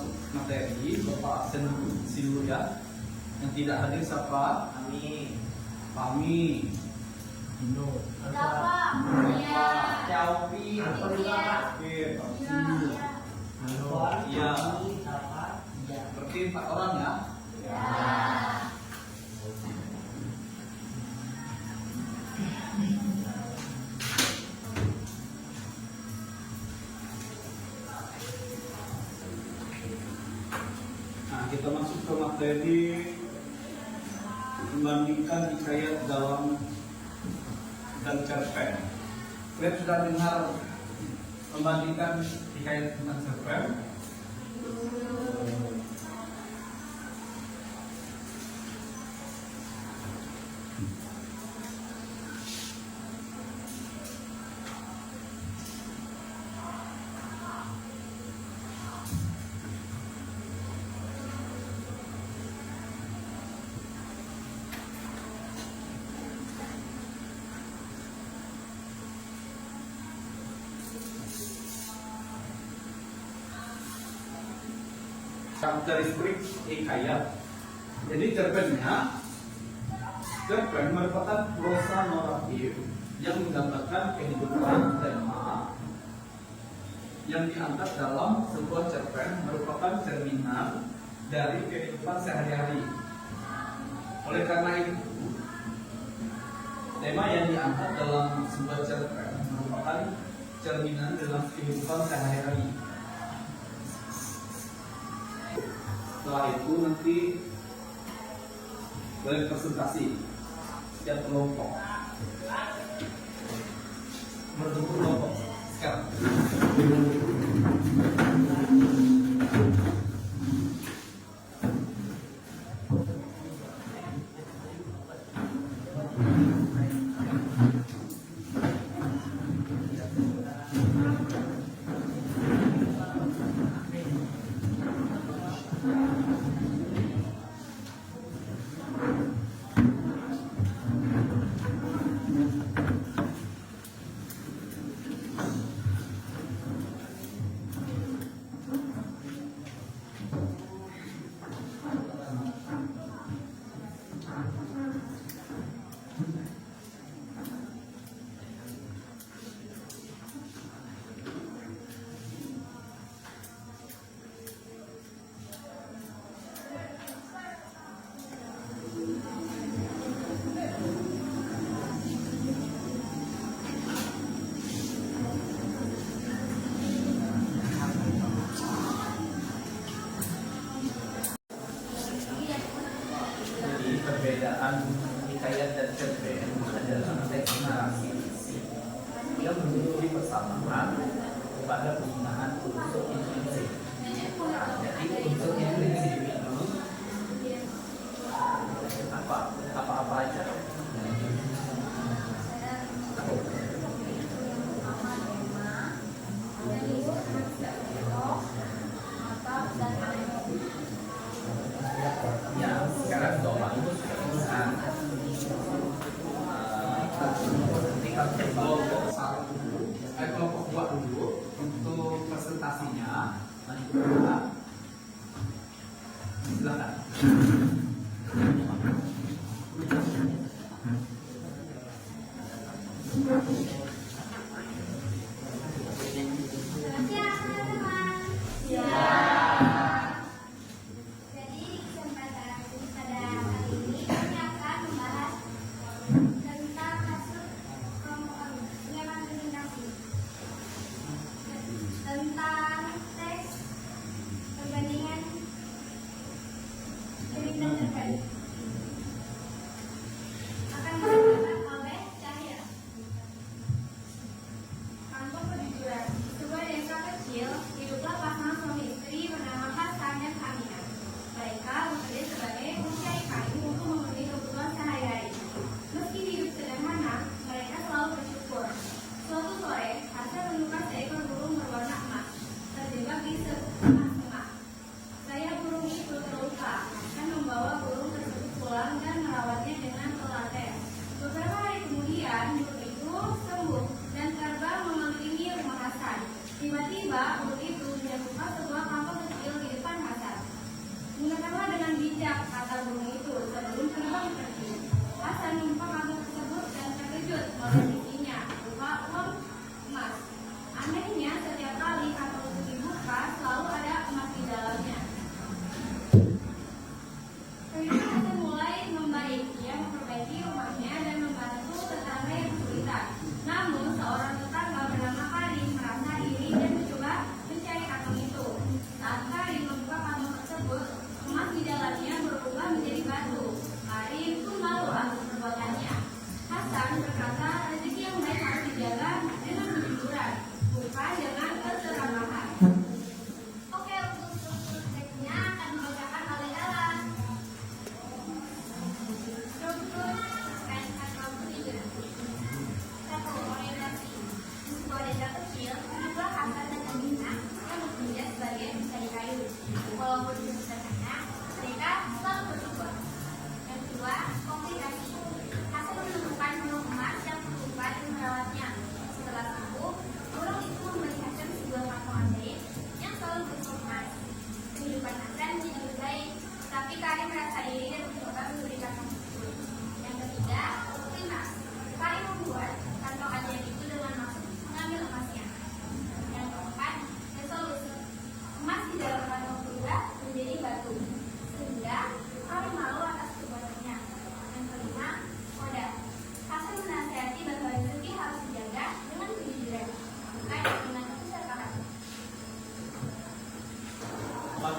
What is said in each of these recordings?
masuk materi, Bapak absen dulu ya. Yang tidak hadir siapa? Pami, Indo, Jauhi, Iya. Berarti 4 orang ya? Nah, kita masuk ke materi membandingkan hikayat dalam dan cerpen. Kalian sudah dengar membandingkan hikayat dengan cerpen? Karakteristik hikayat. Jadi cerpen merupakan prosa naratif yang menggambarkan kehidupan tema yang diangkat dalam sebuah cerpen merupakan cerminan dari kehidupan sehari-hari. Oleh karena itu, tema yang diangkat dalam sebuah cerpen merupakan cerminan dalam kehidupan sehari-hari. Setelah itu nanti boleh presentasi setiap kelompok berbentuk kelompok sekarang. Perbedaan hikayat dan cerpen adalah teks narasi yang memiliki persamaan pada penggunaan unsur intrinsik. Jadi unsur intrinsik itu apa aja? Ya, sekarang doang itu sudah bisa. Tinggal kelompok satu dulu, kelompok 2 dulu untuk presentasinya. Nanti kita silakan. Tentang teks perbandingan cerita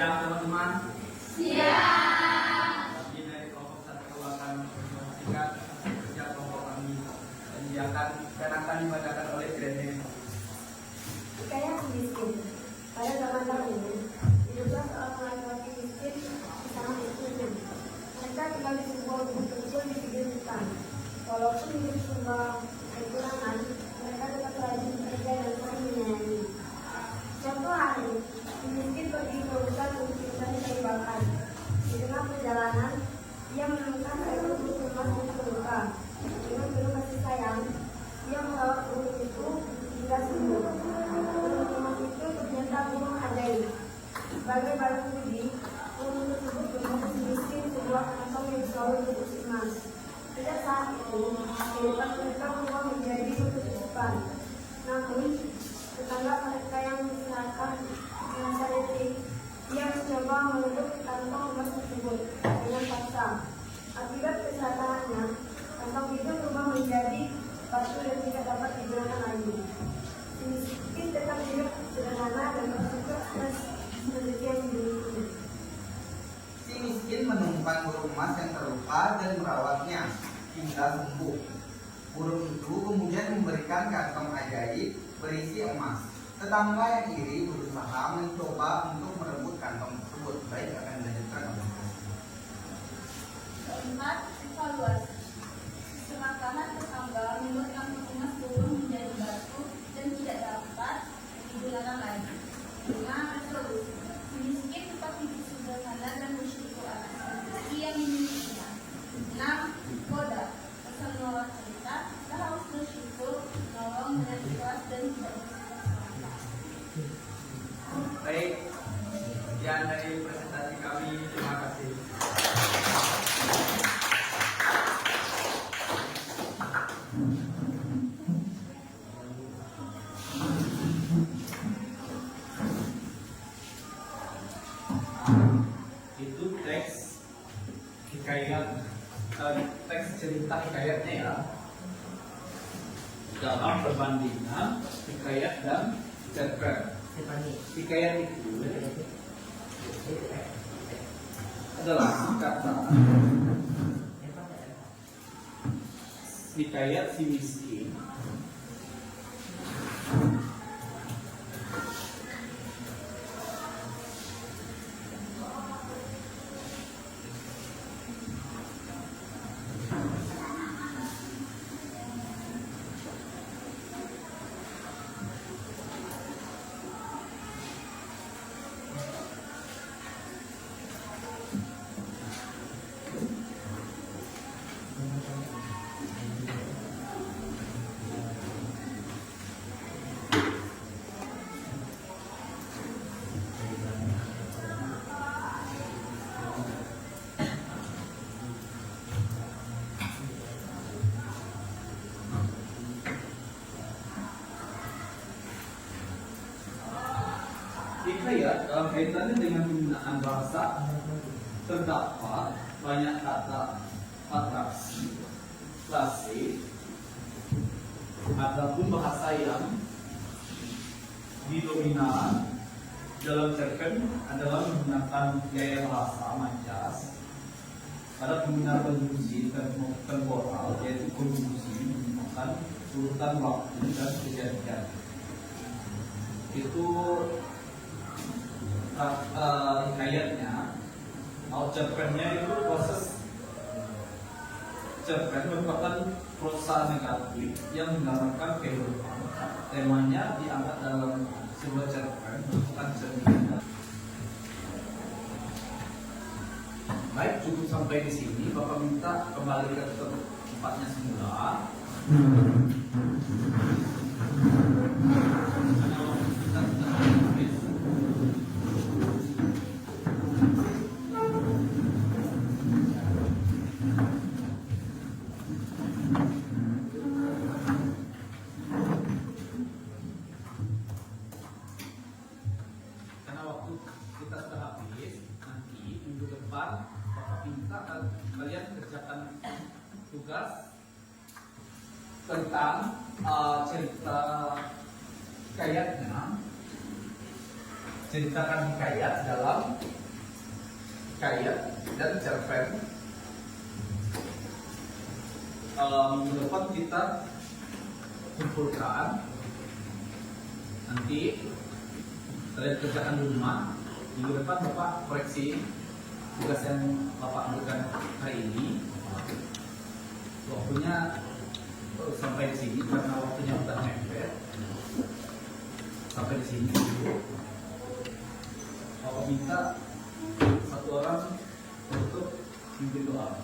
Siap teman-teman? Siap. Kami dari kelompok 1 akan menyaksikan kerja kelompok kami dan dia akan dibacakan oleh Grene. Hikayat si miskin. Pada zaman dahulu, hiduplah seorang laki-laki miskin bersama istrinya. Mereka tinggal di sebuah gubuk kecil di pinggir hutan. Walaupun hidup serba kekurangan, mereka tetap rajin bekerja dan saling menyayangi. Suatu hari, si miskin pergi ke hutan untuk mencari kayu bakar. Di tengah perjalanan, ia menemukan seekor burung emas yang terluka. Dengan penuh kasih sayang, ia merawat burung itu hingga sembuh. Burung emas itu ternyata burung ajaib. Sebagai balas budi, burung tersebut memberi si miskin sebuah kantong yang selalu berisi emas. Sejak saat itu, kehidupan mereka berubah menjadi kecukupan. Namun, tetangga mereka yang menyesalkan merasa letih, ia mencoba merebut kantong emas tersebut dengan paksa. Akibat kesalahannya, kantong itu berubah menjadi batu yang tidak dapat digunakan lagi. Si miskin tetap hidup sederhana dan bersyukur atas rezeki yang dimilikinya. Si miskin menemukan burung emas yang terluka dan merawatnya hingga sembuh. Burung itu kemudian memberikan kantong ajaib berisi emas. Tetangga yang iri berusaha mencoba untuk merebut kantong tersebut. Baik, akan dilanjutkan. Keempat, evaluasi. Semakanan tetangga membuat kantong emas turun menjadi batu dan tidak dapat digunakan lagi. 5. Resolusi. Si miskin tetap hidup sederhana dan bersyukur atas rezeki yang dimilikinya. 6. Koda. Pesan moral cerita, kita harus bersyukur, menolong dengan ikhlas dan tidak bersalah. Baik, sekian dari presentasi kami. Terima kasih. Itu teks hikayat, teks cerita hikayatnya ya, dalam perbandingan hikayat dan cerpen. Hikayat itu adalah kata hikayat si miskin hikayat dalam kaitannya dengan penggunaan bahasa terdapat banyak kata atraksi, klasik, ataupun bahasa yang didominan dalam cerpen adalah menggunakan gaya bahasa majas pada penggunaan konjungsi dan temporal, yaitu konjungsi menggunakan urutan waktu dan kejadian. Itu hikayatnya, cerpennya itu proses cerpen merupakan prosa negatif yang menggambarkan kehidupan. Temanya diangkat dalam sebuah cerpen merupakan cerminan. Baik, cukup sampai di sini. Bapak minta kembali ke tempatnya semula. Karena waktu kita sudah habis, nanti minggu depan Bapak minta kalian kerjakan tugas tentang cerita hikayatnya, ceritakan hikayat dalam Kaya dan cerpen. Minggu depan kita kumpulkan, nanti kalian kerjakan di rumah. Minggu depan Bapak koreksi tugas yang Bapak berikan hari ini. Waktunya sampai di sini karena waktunya udah mepet. Sampai di sini dulu. Bapak minta satu orang untuk pimpin doa.